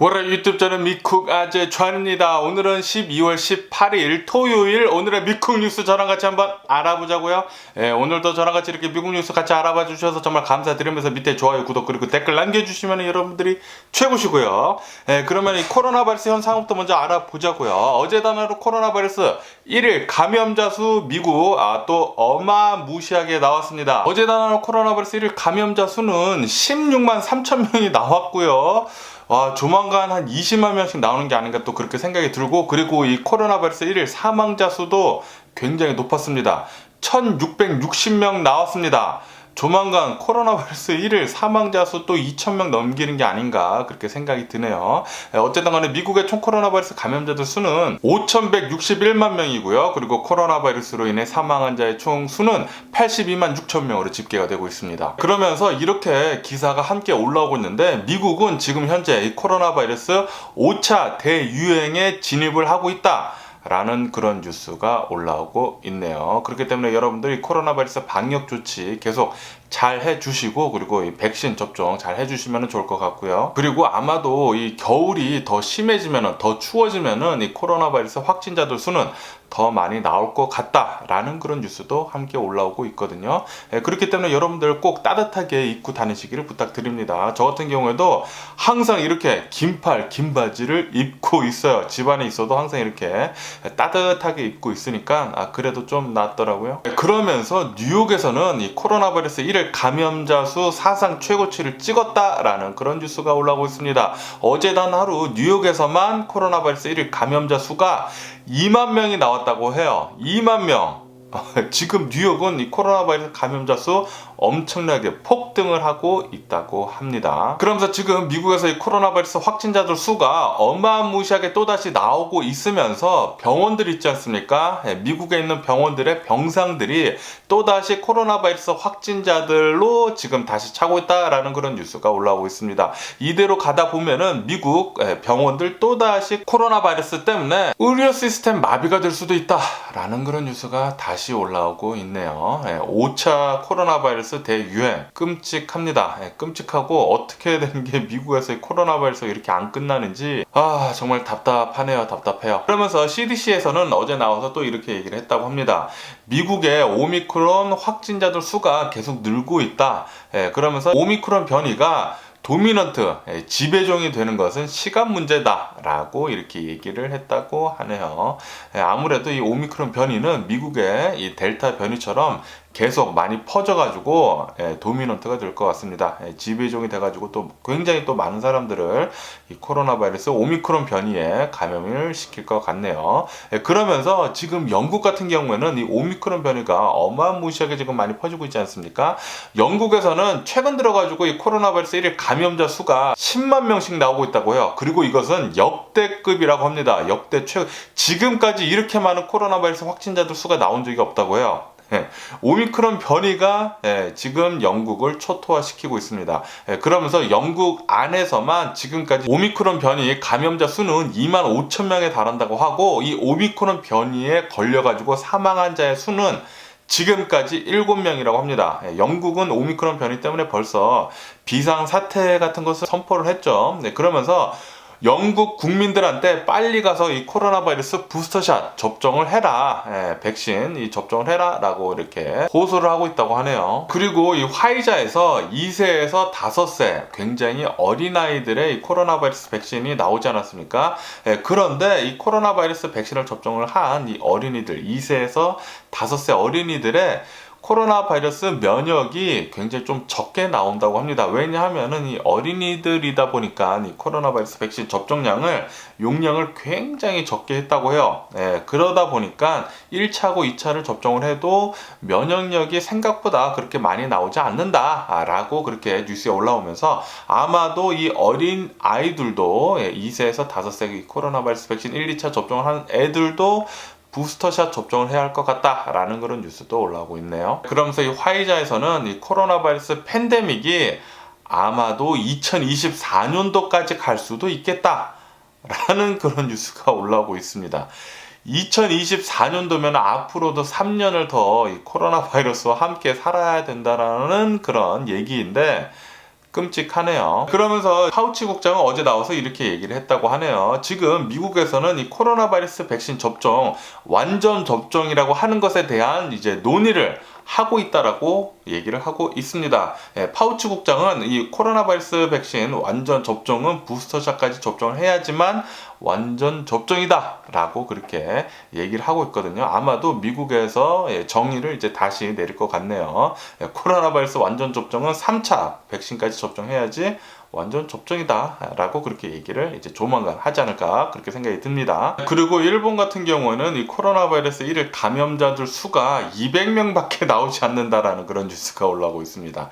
월요일 유튜브 저는 미쿡 아재 좌입니다. 오늘은 12월 18일 토요일, 오늘의 미쿡 뉴스 저랑 같이 한번 알아보자고요. 오늘도 저랑 같이 이렇게 미국 뉴스 같이 알아봐 주셔서 정말 감사드리면서 밑에 좋아요, 구독 그리고 댓글 남겨주시면 여러분들이 최고시고요. 그러면 이 코로나 바이러스 현상부터 먼저 알아보자고요. 어제 단어로 코로나 바이러스 1일 감염자 수 미국 또 어마무시하게 나왔습니다. 어제 단어로 코로나 바이러스 1일 감염자 수는 16만 3천 명이 나왔고요. 조만간 한 20만 명씩 나오는 게 아닌가 또 그렇게 생각이 들고, 그리고 이 코로나 바이러스 1일 사망자 수도 굉장히 높았습니다. 1660명 나왔습니다. 조만간 코로나 바이러스 1일 사망자 수 또 2000명 넘기는 게 아닌가 그렇게 생각이 드네요. 어쨌든 간에 미국의 총 코로나 바이러스 감염자들 수는 5161만 명이고요. 그리고 코로나 바이러스로 인해 사망한 자의 총 수는 82만 6천 명으로 집계가 되고 있습니다. 그러면서 이렇게 기사가 함께 올라오고 있는데, 미국은 지금 현재 이 코로나 바이러스 5차 대유행에 진입을 하고 있다 라는 그런 뉴스가 올라오고 있네요. 그렇기 때문에 여러분들이 코로나 바이러스 방역 조치 계속 잘 해주시고, 그리고 이 백신 접종 잘 해주시면 좋을 것 같고요. 그리고 아마도 이 겨울이 더 심해지면, 더 추워지면은 이 코로나 바이러스 확진자들 수는 더 많이 나올 것 같다라는 그런 뉴스도 함께 올라오고 있거든요. 그렇기 때문에 여러분들 꼭 따뜻하게 입고 다니시기를 부탁드립니다. 저 같은 경우에도 항상 이렇게 긴팔, 긴 바지를 입고 있어요. 집안에 있어도 항상 이렇게 따뜻하게 입고 있으니까 그래도 좀 낫더라고요. 그러면서 뉴욕에서는 이 코로나 바이러스 1일 감염자 수 사상 최고치를 찍었다라는 그런 뉴스가 올라오고 있습니다. 어제 단 하루 뉴욕에서만 코로나 바이러스 1일 감염자 수가 2만 명이 나왔다고 해요. 2만 명. 지금 뉴욕은 이 코로나 바이러스 감염자 수 엄청나게 폭등을 하고 있다고 합니다. 그러면서 지금 미국에서 이 코로나 바이러스 확진자들 수가 어마무시하게 또다시 나오고 있으면서 병원들 있지 않습니까? 미국에 있는 병원들의 병상들이 또다시 코로나 바이러스 확진자들로 지금 다시 차고 있다라는 그런 뉴스가 올라오고 있습니다. 이대로 가다 보면은 미국 병원들 또다시 코로나 바이러스 때문에 의료 시스템 마비가 될 수도 있다라는 그런 뉴스가 다시 올라오고 있네요. 5차 코로나 바이러스 대유행 끔찍합니다. 끔찍하고 어떻게 된 게 미국에서 코로나 바이러스가 이렇게 안 끝나는지 정말 답답하네요. 답답해요. 그러면서 CDC에서는 어제 나와서 또 이렇게 얘기를 했다고 합니다. 미국의 오미크론 확진자들 수가 계속 늘고 있다. 그러면서 오미크론 변이가 도미넌트, 지배종이 되는 것은 시간 문제다 라고 이렇게 얘기를 했다고 하네요. 아무래도 이 오미크론 변이는 미국의 이 델타 변이처럼 계속 많이 퍼져가지고 도미넌트가 될 것 같습니다. 지배종이 돼가지고 또 굉장히 또 많은 사람들을 이 코로나 바이러스 오미크론 변이에 감염을 시킬 것 같네요. 그러면서 지금 영국 같은 경우에는 이 오미크론 변이가 어마무시하게 지금 많이 퍼지고 있지 않습니까? 영국에서는 최근 들어가지고 이 코로나 바이러스 1일 감염자 수가 10만 명씩 나오고 있다고 해요. 그리고 이것은 역대급이라고 합니다. 역대 최고. 지금까지 이렇게 많은 코로나 바이러스 확진자들 수가 나온 적이 없다고 해요. 오미크론 변이가 지금 영국을 초토화시키고 있습니다. 그러면서 영국 안에서만 지금까지 오미크론 변이 감염자 수는 2만 5천 명에 달한다고 하고, 이 오미크론 변이에 걸려가지고 사망한 자의 수는 지금까지 7명이라고 합니다. 영국은 오미크론 변이 때문에 벌써 비상사태 같은 것을 선포를 했죠. 그러면서 영국 국민들한테 빨리 가서 이 코로나 바이러스 부스터샷 접종을 해라, 백신 이 접종을 해라 라고 이렇게 호소를 하고 있다고 하네요. 그리고 이 화이자에서 2세에서 5세 굉장히 어린아이들의 이 코로나 바이러스 백신이 나오지 않았습니까? 그런데 이 코로나 바이러스 백신을 접종을 한 이 어린이들, 2세에서 5세 어린이들의 코로나 바이러스 면역이 굉장히 좀 적게 나온다고 합니다. 왜냐하면은 이 어린이들이다 보니까 이 코로나 바이러스 백신 접종량을 용량을 굉장히 적게 했다고 해요. 그러다 보니까 1차고 2차를 접종을 해도 면역력이 생각보다 그렇게 많이 나오지 않는다라고 그렇게 뉴스에 올라오면서 아마도 이 어린 아이들도 2세에서 5세 코로나 바이러스 백신 1, 2차 접종을 한 애들도 부스터샷 접종을 해야 할 것 같다라는 그런 뉴스도 올라오고 있네요. 그러면서 이 화이자에서는 이 코로나 바이러스 팬데믹이 아마도 2024년도까지 갈 수도 있겠다라는 그런 뉴스가 올라오고 있습니다. 2024년도면 앞으로도 3년을 더 이 코로나 바이러스와 함께 살아야 된다라는 그런 얘기인데, 끔찍하네요. 그러면서 파우치 국장은 어제 나와서 이렇게 얘기를 했다고 하네요. 지금 미국에서는 이 코로나 바이러스 백신 접종, 완전 접종이라고 하는 것에 대한 이제 논의를 하고 있다라고 얘기를 하고 있습니다. 파우치 국장은 이 코로나 바이러스 백신 완전 접종은 부스터샷까지 접종을 해야지만 완전 접종이다 라고 그렇게 얘기를 하고 있거든요. 아마도 미국에서 정의를 이제 다시 내릴 것 같네요. 코로나 바이러스 완전 접종은 3차 백신까지 접종해야지 완전 접종이다 라고 그렇게 얘기를 이제 조만간 하지 않을까 그렇게 생각이 듭니다. 그리고 일본 같은 경우에는 이 코로나 바이러스 1일 감염자들 수가 200명밖에 나오지 않는다라는 그런 뉴스가 올라오고 있습니다.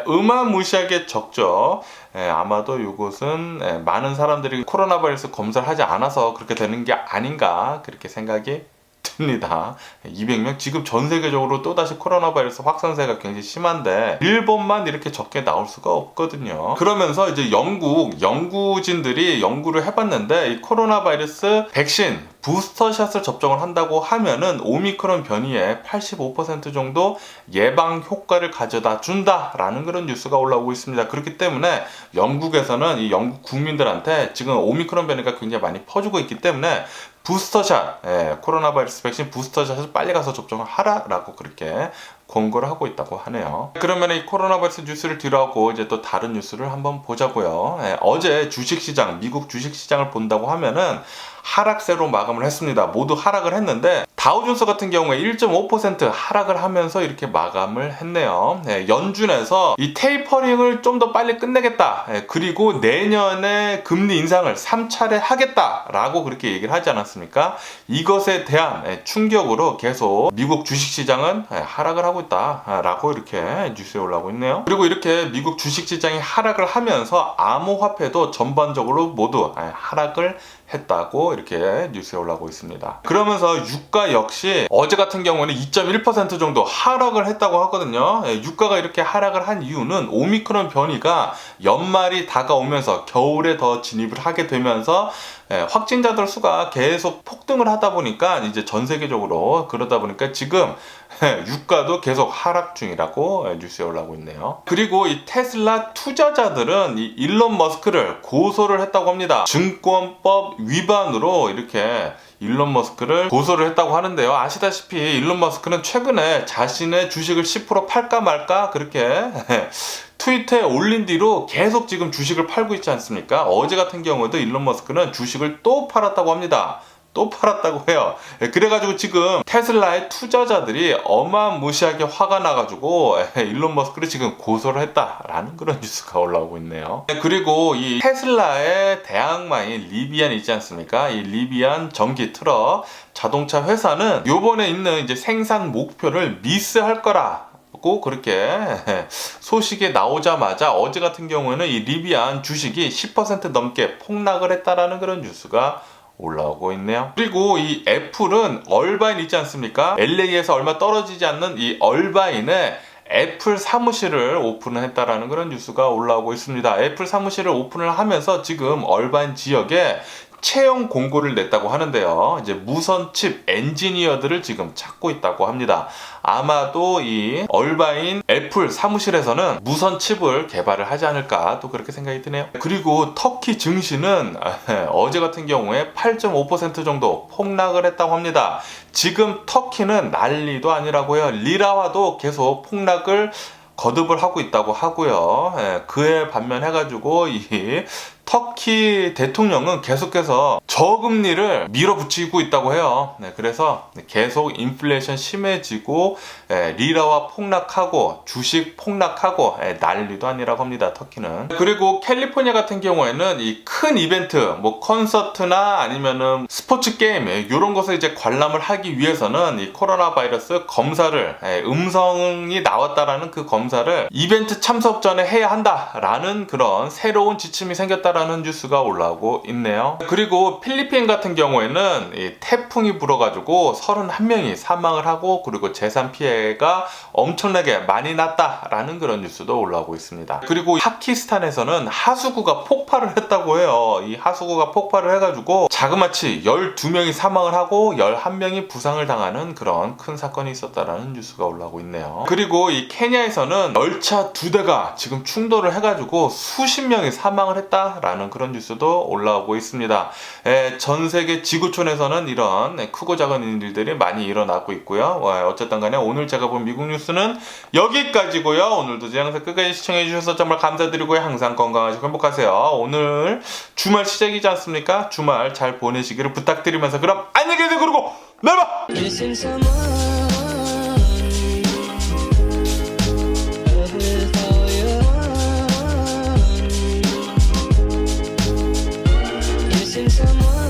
어마무시하게 적죠. 아마도 이것은 많은 사람들이 코로나 바이러스 검사를 하지 않아서 그렇게 되는 게 아닌가 그렇게 생각이 듭니다. 200명? 지금 전 세계적으로 또다시 코로나 바이러스 확산세가 굉장히 심한데 일본만 이렇게 적게 나올 수가 없거든요. 그러면서 이제 연구진들이 연구를 해봤는데 이 코로나 바이러스 백신 부스터샷을 접종을 한다고 하면은 오미크론 변이의 85% 정도 예방 효과를 가져다 준다라는 그런 뉴스가 올라오고 있습니다. 그렇기 때문에 영국에서는 이 영국 국민들한테 지금 오미크론 변이가 굉장히 많이 퍼지고 있기 때문에 부스터샷, 코로나 바이러스 백신 부스터샷을 빨리 가서 접종을 하라라고 그렇게 권고를 하고 있다고 하네요. 그러면 이 코로나 바이러스 뉴스를 뒤로하고 이제 또 다른 뉴스를 한번 보자고요. 어제 주식시장, 미국 주식시장을 본다고 하면은 하락세로 마감을 했습니다. 모두 하락을 했는데 다우존스 같은 경우에 1.5% 하락을 하면서 이렇게 마감을 했네요. 연준에서 이 테이퍼링을 좀 더 빨리 끝내겠다. 그리고 내년에 금리 인상을 3차례 하겠다라고 그렇게 얘기를 하지 않았습니까? 이것에 대한 충격으로 계속 미국 주식시장은 하락을 하고 있다라고 이렇게 뉴스에 올라오고 있네요. 그리고 이렇게 미국 주식시장이 하락을 하면서 암호화폐도 전반적으로 모두 하락을 했다고 이렇게 뉴스에 올라오고 있습니다. 그러면서 유가 역시 어제 같은 경우는 2.1% 정도 하락을 했다고 하거든요. 유가가 이렇게 하락을 한 이유는 오미크론 변이가 연말이 다가오면서 겨울에 더 진입을 하게 되면서 확진자들 수가 계속 폭등을 하다 보니까 이제 전 세계적으로 그러다 보니까 지금 유가도 계속 하락 중이라고 뉴스에 올라오고 있네요. 그리고 이 테슬라 투자자들은 이 일론 머스크를 고소를 했다고 합니다. 증권법 위반으로 이렇게 일론 머스크를 고소를 했다고 하는데요. 아시다시피 일론 머스크는 최근에 자신의 주식을 10% 팔까 말까 그렇게 트위터에 올린 뒤로 계속 지금 주식을 팔고 있지 않습니까? 어제 같은 경우에도 일론 머스크는 주식을 또 팔았다고 합니다. 또 팔았다고 해요. 그래가지고 지금 테슬라의 투자자들이 어마무시하게 화가 나가지고 일론 머스크를 지금 고소를 했다라는 그런 뉴스가 올라오고 있네요. 그리고 이 테슬라의 대항마인 리비안 있지 않습니까? 이 리비안 전기 트럭 자동차 회사는 요번에 있는 이제 생산 목표를 미스할 거라 그렇게 소식이 나오자마자 어제 같은 경우에는 이 리비안 주식이 10% 넘게 폭락을 했다라는 그런 뉴스가 올라오고 있네요. 그리고 이 애플은 얼바인 있지 않습니까? LA에서 얼마 떨어지지 않는 이 얼바인에 애플 사무실을 오픈을 했다라는 그런 뉴스가 올라오고 있습니다. 애플 사무실을 오픈을 하면서 지금 얼바인 지역에 채용 공고를 냈다고 하는데요. 이제 무선 칩 엔지니어들을 지금 찾고 있다고 합니다. 아마도 이 얼바인 애플 사무실에서는 무선 칩을 개발을 하지 않을까 또 그렇게 생각이 드네요. 그리고 터키 증시는 어제 같은 경우에 8.5% 정도 폭락을 했다고 합니다. 지금 터키는 난리도 아니라고요. 리라화도 계속 폭락을 거듭을 하고 있다고 하고요. 그에 반면해가지고 이 터키 대통령은 계속해서 저금리를 밀어붙이고 있다고 해요. 그래서 계속 인플레이션 심해지고 리라화 폭락하고 주식 폭락하고 난리도 아니라고 합니다. 터키는. 그리고 캘리포니아 같은 경우에는 이 큰 이벤트 뭐 콘서트나 아니면은 스포츠 게임 이런 것을 이제 관람을 하기 위해서는 이 코로나 바이러스 검사를 음성이 나왔다라는 그 검사를 이벤트 참석 전에 해야 한다라는 그런 새로운 지침이 생겼다라는 있었다라는 뉴스가 올라오고 있네요. 그리고 필리핀 같은 경우에는 이 태풍이 불어가지고 31명이 사망을 하고 그리고 재산 피해가 엄청나게 많이 났다라는 그런 뉴스도 올라오고 있습니다. 그리고 파키스탄에서는 하수구가 폭발을 했다고 해요. 이 하수구가 폭발을 해가지고 자그마치 12명이 사망을 하고 11명이 부상을 당하는 그런 큰 사건이 있었다라는 뉴스가 올라오고 있네요. 그리고 이 케냐에서는 열차 2대가 지금 충돌을 해가지고 수십 명이 사망을 했다라는 그런 뉴스도 올라오고 있습니다. 전 세계 지구촌에서는 이런 크고 작은 일들이 많이 일어나고 있고요. 어쨌든 간에 오늘 제가 본 미국 뉴스는 여기까지고요. 오늘도 제 영상 끝까지 시청해주셔서 정말 감사드리고요. 항상 건강하시고 행복하세요. 오늘 주말 시작이지 않습니까? 주말 잘 보내시기를 부탁드리면서 그럼 안녕히 계세요. 그리고 내일 봐! Missing someone with all your heart. Missing someone